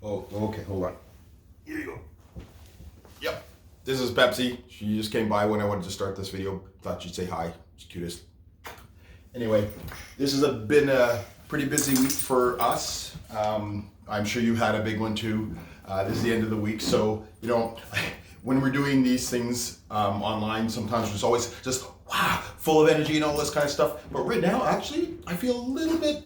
Oh, okay, hold on. Here you go. Yep, this is Pepsi. She just came by when I wanted to start this video. Thought she'd say hi. She's cutest. Anyway, this has been a pretty busy week for us. I'm sure you had a big one too. This is the end of the week, so when we're doing these things online, sometimes it's always just wow, full of energy and all this kind of stuff. But right now, actually, I feel a little bit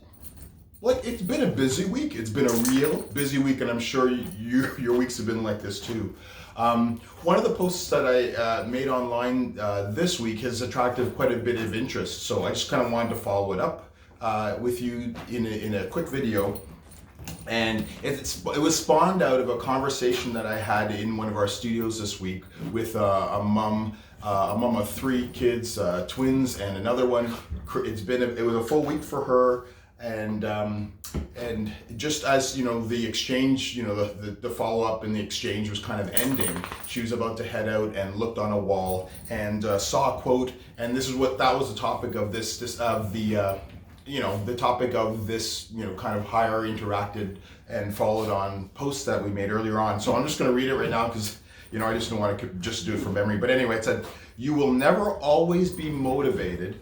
like it's been a busy week. It's been a real busy week, and I'm sure your weeks have been like this too. One of the posts that I made online this week has attracted quite a bit of interest, so I just kind of wanted to follow it up with you in a quick video. And it was spawned out of a conversation that I had in one of our studios this week with a mom of 3 kids, twins, and another one. It was a full week for her. And just as the exchange, the follow up and the exchange was kind of ending, she was about to head out and looked on a wall and saw a quote. And this is that was the topic of the topic of this kind of higher interacted and followed on post that we made earlier on. So I'm just going to read it right now because I just don't want to just do it from memory. But anyway, it said, "You will never always be motivated.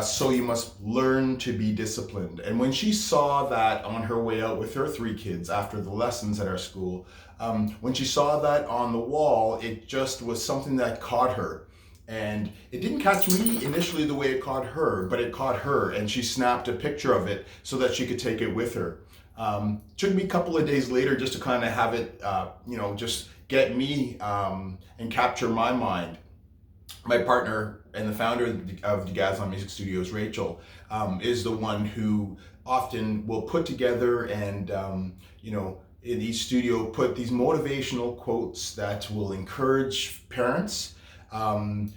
So you must learn to be disciplined." And when she saw that on her way out with her 3 kids after the lessons at our school, when she saw that on the wall, it just was something that caught her. And it didn't catch me initially the way it caught her, but it caught her, and she snapped a picture of it so that she could take it with her. Took me a couple of days later just to kind of have it, just get me and capture my mind. My partner and the founder of the Gazon Music Studios, Rachel, is the one who often will put together and, in each studio, put these motivational quotes that will encourage parents to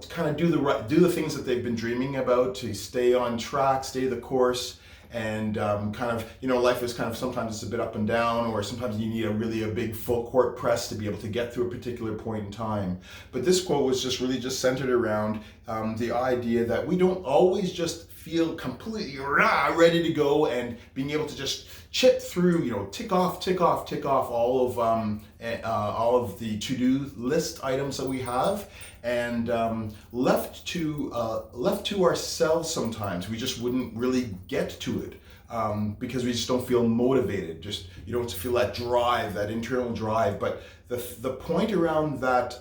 kind of do the things that they've been dreaming about, to stay on track, stay the course. And life is kind of, sometimes it's a bit up and down, or sometimes you need a big full court press to be able to get through a particular point in time. But this quote was just really just centered around the idea that we don't always just feel completely ready to go, and being able to just chip through, tick off all of the to-do list items that we have, and left to ourselves sometimes we just wouldn't really get to it because we just don't feel motivated. Just you don't feel that drive, that internal drive. But the point around that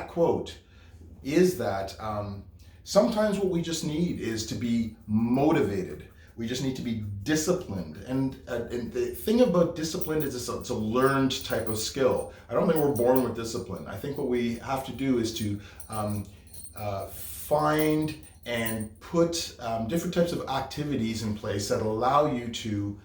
quote is that sometimes what we just need is to be motivated. We just need to be disciplined. And the thing about discipline is it's a learned type of skill. I don't think we're born with discipline. I think what we have to do is to find and put different types of activities in place that allow you to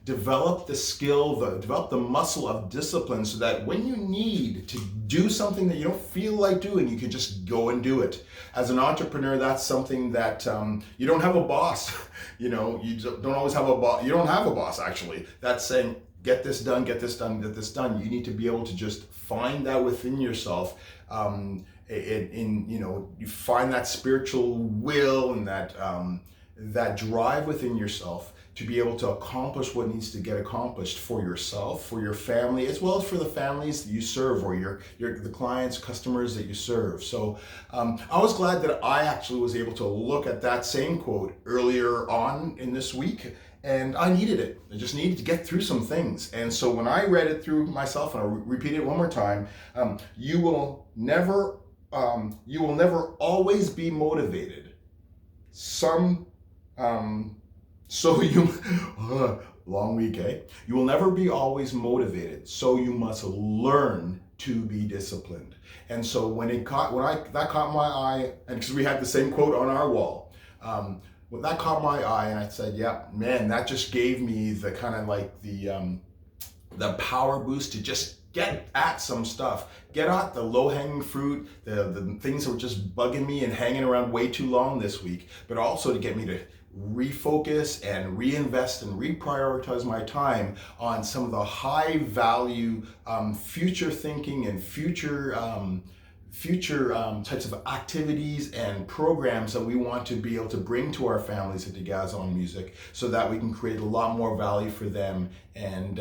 develop the skill, develop the muscle of discipline, so that when you need to do something that you don't feel like doing, you can just go and do it. As an entrepreneur, that's something that you don't have a boss. You don't always have a boss. You don't have a boss, actually. That's saying, get this done, get this done, get this done. You need to be able to just find that within yourself. You find that spiritual will and that drive within yourself to be able to accomplish what needs to get accomplished for yourself, for your family, as well as for the families that you serve, or the clients, customers that you serve. So I was glad that I actually was able to look at that same quote earlier on in this week, and I needed it. I just needed to get through some things. And so when I read it through myself, and I'll repeat it one more time, you will never always be motivated. Long week, eh? You will never be always motivated, so you must learn to be disciplined. And so that caught my eye, and because we had the same quote on our wall, when that caught my eye, and I said, yeah, man, that just gave me the kind of like the power boost to just get at some stuff. Get at the low-hanging fruit, the things that were just bugging me and hanging around way too long this week, but also to get me to refocus and reinvest and reprioritize my time on some of the high value future thinking and future future types of activities and programs that we want to be able to bring to our families at Degaz Music, so that we can create a lot more value for them and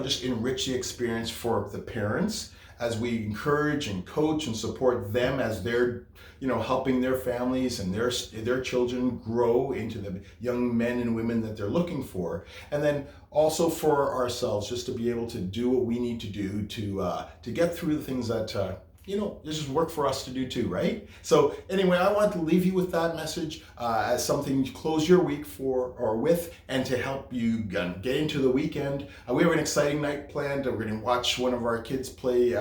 just enrich the experience for the parents as we encourage and coach and support them as they're helping their families and their children grow into the young men and women that they're looking for. And then also for ourselves, just to be able to do what we need to do to get through the things that this is work for us to do too, right? So anyway, I want to leave you with that message as something to close your week with, and to help you get into the weekend. We have an exciting night planned. We're going to watch one of our kids play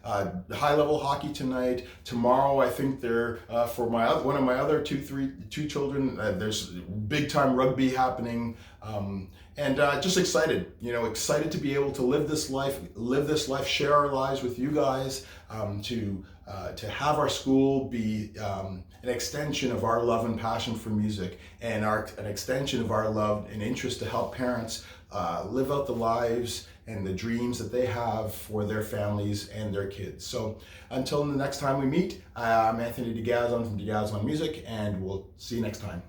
high-level hockey tonight. Tomorrow, I think they're for one of my other two children. There's big-time rugby happening. And just excited to be able to live this life, share our lives with you guys, to have our school be an extension of our love and passion for music, and an extension of our love and interest to help parents live out the lives and the dreams that they have for their families and their kids. So until the next time we meet, I'm Anthony Degaz from Degaz Music, and we'll see you next time.